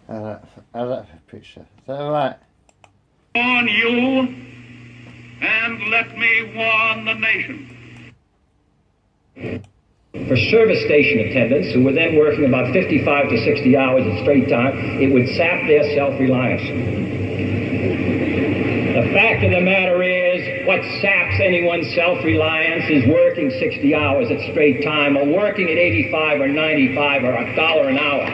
How's that for a picture? Is that alright? Warn you, and let me warn the nation. For service station attendants who were then working about 55 to 60 hours at straight time, it would sap their self-reliance. The fact of the matter is, what saps anyone's self-reliance is working 60 hours at straight time, or working at 85 or 95 or $1 an hour.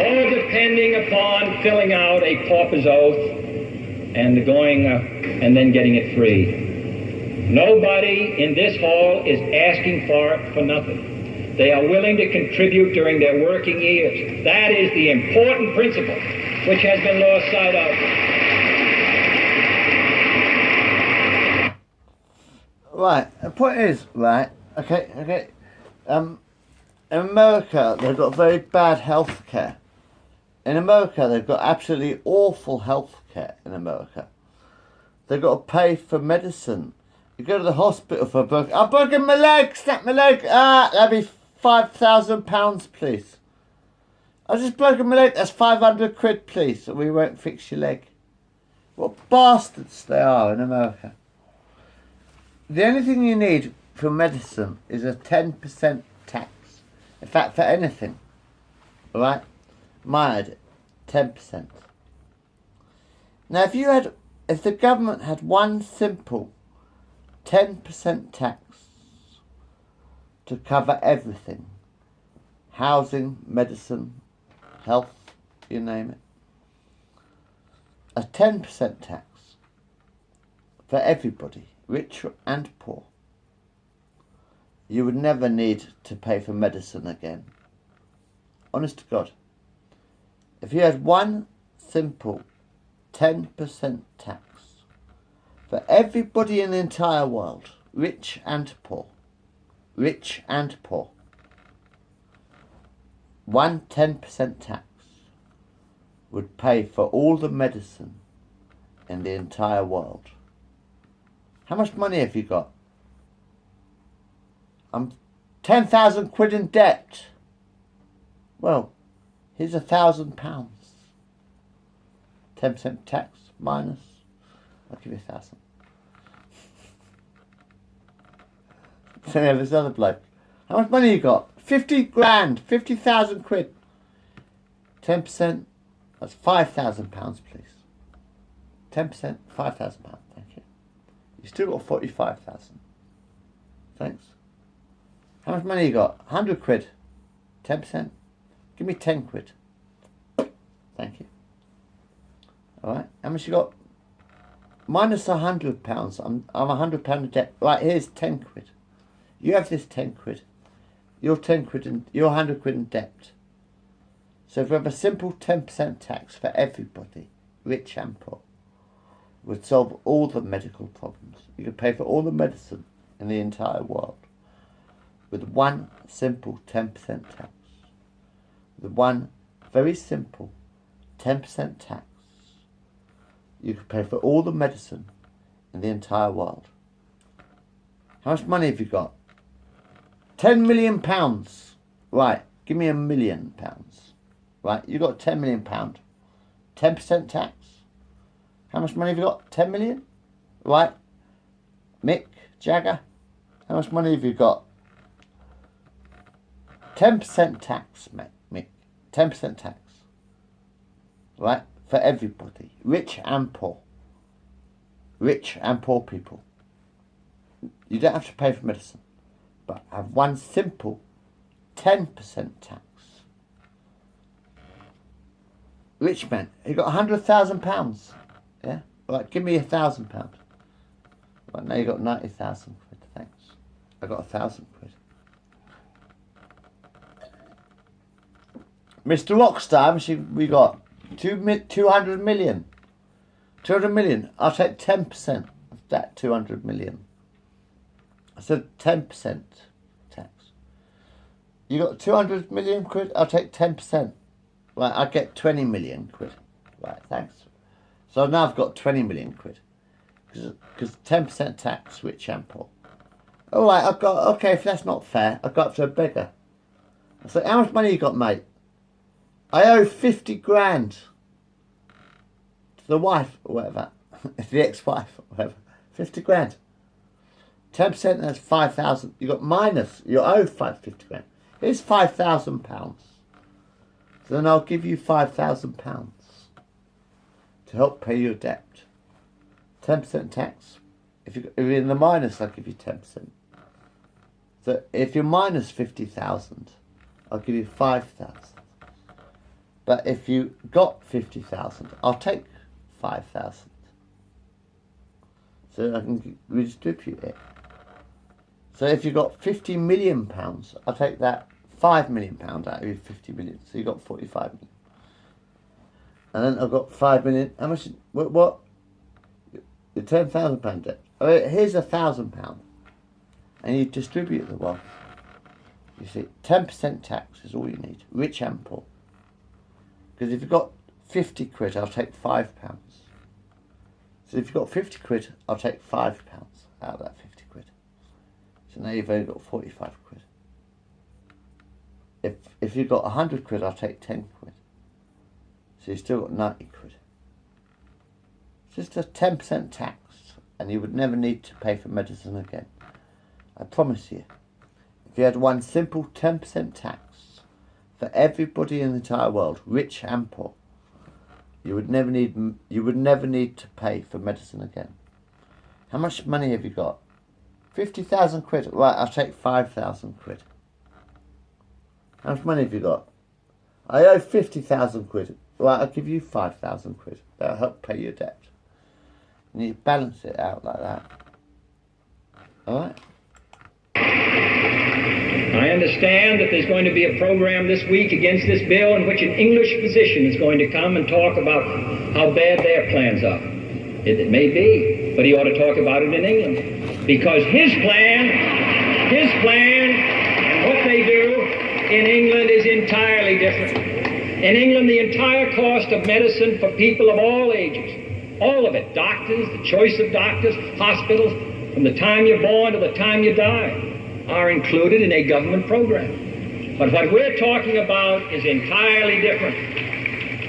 All depending upon filling out a pauper's oath and going and then getting it free. Nobody in this hall is asking for it for nothing. They are willing to contribute during their working years. That is the important principle which has been lost sight of. Right, the point is, right, okay. In America, they've got very bad health care. In America, they've got absolutely awful health care in America. They've got to pay for medicine. You go to the hospital for a broken... I've broken my leg! Snap my leg! That'd be £5,000, please. I just broken my leg. That's 500 quid, please. Or we won't fix your leg. What bastards they are in America. The only thing you need for medicine is a 10% tax. In fact, for anything. Alright? Might 10%. Now, if the government had one simple 10% tax to cover everything, housing, medicine, health, you name it, a 10% tax for everybody, rich and poor, you would never need to pay for medicine again. Honest to God. If you had one simple 10% tax for everybody in the entire world, rich and poor, one 10% tax would pay for all the medicine in the entire world. How much money have you got? I'm 10,000 quid in debt. Well, here's £1,000. 10% tax minus, I'll give you 1,000. So yeah, this other bloke. How much money you got? 50 grand, 50,000 quid. 10%, that's £5,000, please. 10%, £5,000, thank you. You still got 45,000. Thanks. How much money you got? 100 quid. 10%. Give me 10 quid. Thank you. Alright, how much you got? Minus £100. I'm £100 in debt. Right, here's 10 quid. You have this 10 quid. You're 10 quid and you're 100 quid in debt. So if we have a simple 10% tax for everybody, rich and poor, would solve all the medical problems. You could pay for all the medicine in the entire world with one simple 10% tax. With one very simple 10% tax, you could pay for all the medicine in the entire world. How much money have you got? £10 million. Right, give me £1 million. Right, you got £10 million. 10% tax. How much money have you got? 10 million? Right. Mick Jagger, how much money have you got? 10% tax, Mick. 10% tax. Right? For everybody. Rich and poor. Rich and poor people. You don't have to pay for medicine. But have one simple 10% tax. Rich man, he got £100,000. Yeah? Right, give me £1,000. Right, now you got 90,000 quid, thanks. I got 1,000 quid. Mr. Rockstar, we got 200 million. 200 million. I'll take 10% of that 200 million. I said 10% tax. You got 200 million quid? I'll take 10%. Right, I get 20 million quid. Right, thanks. So now I've got 20 million quid. Because 10% tax, rich and poor. Alright, I've got, okay, if that's not fair, I've got to a beggar. I say, how much money you got, mate? I owe 50 grand to the wife or whatever, the ex-wife or whatever. 50 grand. 10%, that's 5,000. You got minus. You owe 50 grand. Here's £5,000. So then I'll give you £5,000 to help pay your debt. 10% tax. If you're in the minus, I'll give you 10%. So if you're minus 50,000, I'll give you 5,000. But if you got 50,000, I'll take 5,000. So I can redistribute it. So if you got £50 million, I'll take that £5 million out of your 50 million. So you got 45 million. And then I've got 5 million. How much? What? Your £10,000 debt. Here's £1,000. And you distribute the wealth. You see, 10% tax is all you need, rich and poor. Because if you've got 50 quid, I'll take £5. So if you've got 50 quid, I'll take £5 out of that 50 quid. So now you've only got 45 quid. If you've got 100 quid, I'll take 10 quid. So you've still got 90 quid. It's just a 10% tax, and you would never need to pay for medicine again. I promise you. If you had one simple 10% tax for everybody in the entire world, rich and poor, you would never need to pay for medicine again. How much money have you got? 50,000 quid. Right, I'll take 5,000 quid. How much money have you got? I owe 50,000 quid. Right, I'll give you 5,000 quid. That'll help pay your debt. And you balance it out like that. Alright? I understand that there's going to be a program this week against this bill in which an English physician is going to come and talk about how bad their plans are. It may be, but he ought to talk about it in England. Because his plan, and what they do in England is entirely different. In England, the entire cost of medicine for people of all ages, all of it, doctors, the choice of doctors, hospitals, from the time you're born to the time you die, are included in a government program. But what we're talking about is entirely different.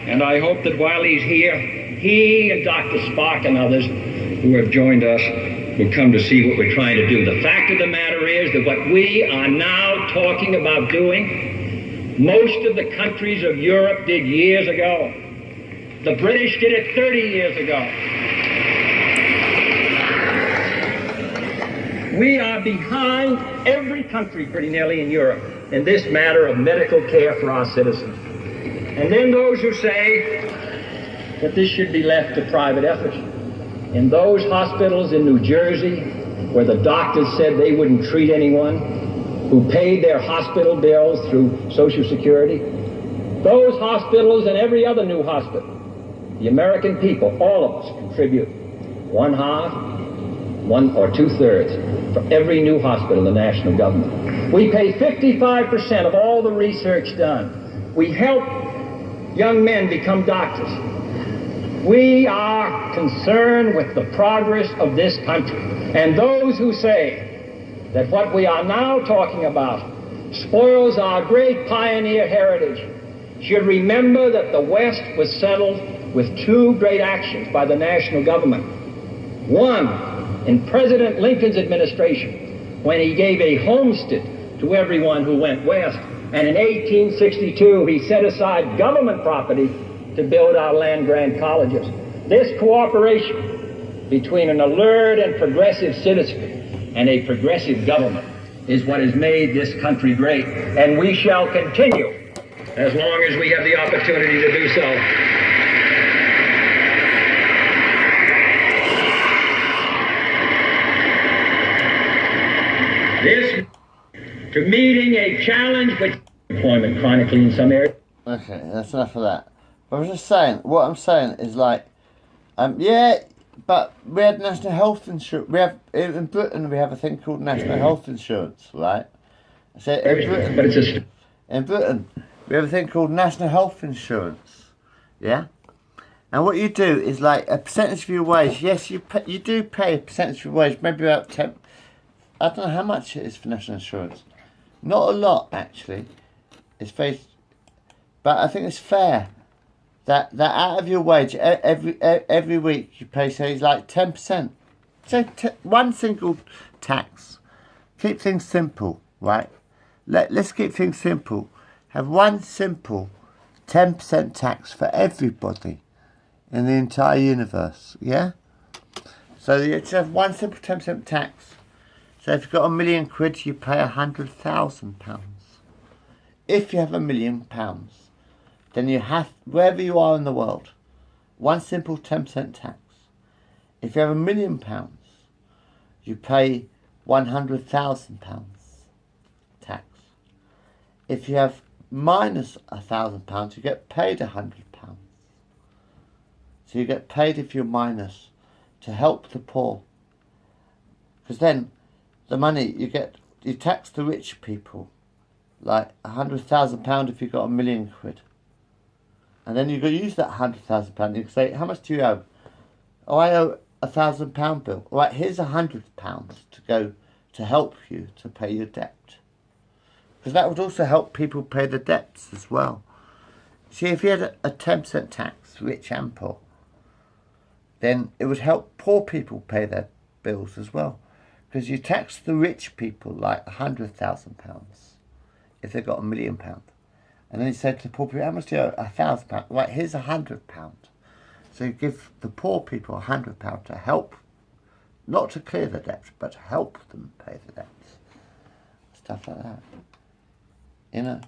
And I hope that while he's here, he and Dr. Spock and others who have joined us will come to see what we're trying to do. The fact of the matter is that what we are now talking about doing, most of the countries of Europe did years ago. The British did it 30 years ago. We are behind every country pretty nearly in Europe in this matter of medical care for our citizens. And then those who say that this should be left to private effort. In those hospitals in New Jersey where the doctors said they wouldn't treat anyone, who paid their hospital bills through Social Security, those hospitals and every other new hospital, the American people, all of us, contribute 1/2, 1 or 2/3 for every new hospital, the national government. We pay 55% of all the research done. We help young men become doctors. We are concerned with the progress of this country. And those who say that what we are now talking about spoils our great pioneer heritage should remember that the West was settled with 2 great actions by the national government. One, in President Lincoln's administration, when he gave a homestead to everyone who went west, and in 1862 he set aside government property to build our land-grant colleges. This cooperation between an alert and progressive citizenry and a progressive government is what has made this country great, and we shall continue as long as we have the opportunity to do so. This to meeting a challenge with employment chronically in some areas. Okay, that's enough of that. But I'm just saying, what I'm saying is like, yeah, but we had national health insurance. We have in Britain we have a thing called national health insurance, right? So in Britain we have a thing called national health insurance, yeah. And what you do is like a percentage of your wage. Yes, you do pay a percentage of your wage, maybe about 10. I don't know how much it is for national insurance. Not a lot actually, It's very, but I think it's fair that out of your wage every week you pay, say, like 10%. Say one single tax. Keep things simple, right? Let's keep things simple. Have one simple 10% tax for everybody in the entire universe, yeah? So you just have one simple 10% tax. So if you've got £1 million, you pay £100,000. If you have £1 million, then you have, wherever you are in the world, one simple 10% tax. If you have £1 million, you pay £100,000 tax. If you have minus £1,000, you get paid £100. So you get paid if you're minus to help the poor. Because then the money you get, you tax the rich people, like £100,000 if you've got £1 million. And then you go use that £100,000. You can say, how much do you owe? Oh, I owe £1,000 bill. All right, here's £100 to go to help you to pay your debt. Because that would also help people pay the debts as well. See, if you had a 10% tax, rich and poor, then it would help poor people pay their bills as well. Because you tax the rich people like £100,000 if they've got £1 million. And then you say to the poor people, how much do you owe? £1,000. Right, here's £100. So you give the poor people £100 to help, not to clear the debts, but to help them pay the debts. Stuff like that. You know,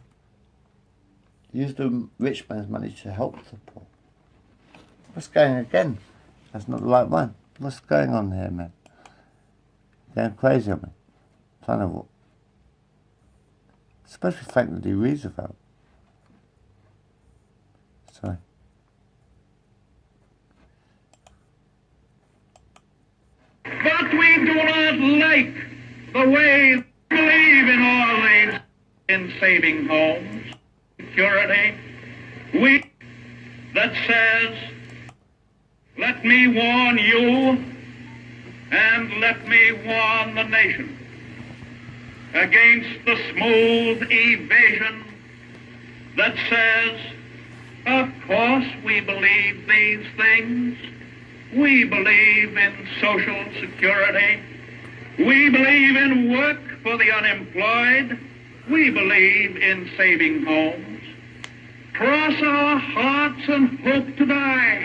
use the rich man's money to help the poor. What's going again? That's not the right one. What's going on here, man? Going crazy on me. Trying to what? It's supposed to be Franklin D. Roosevelt. Sorry. But we do not like the way we believe in all these in saving homes, security. We that says, let me warn you and let me warn the nation against the smooth evasion that says, of course we believe these things. We believe in social security. We believe in work for the unemployed. We believe in saving homes. Cross our hearts and hope to die.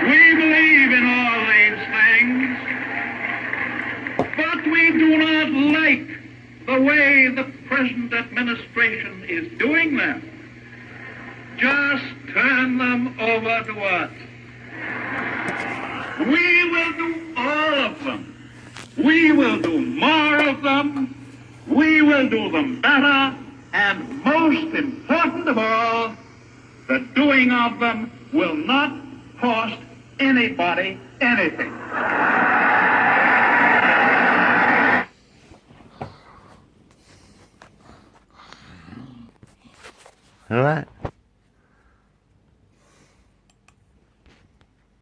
We believe in all these things. But we do not like the way the present administration is doing them. Just turn them over to us. We will do all of them. We will do more of them. We will do them better. And most important of all, the doing of them will not cost anybody anything. All right.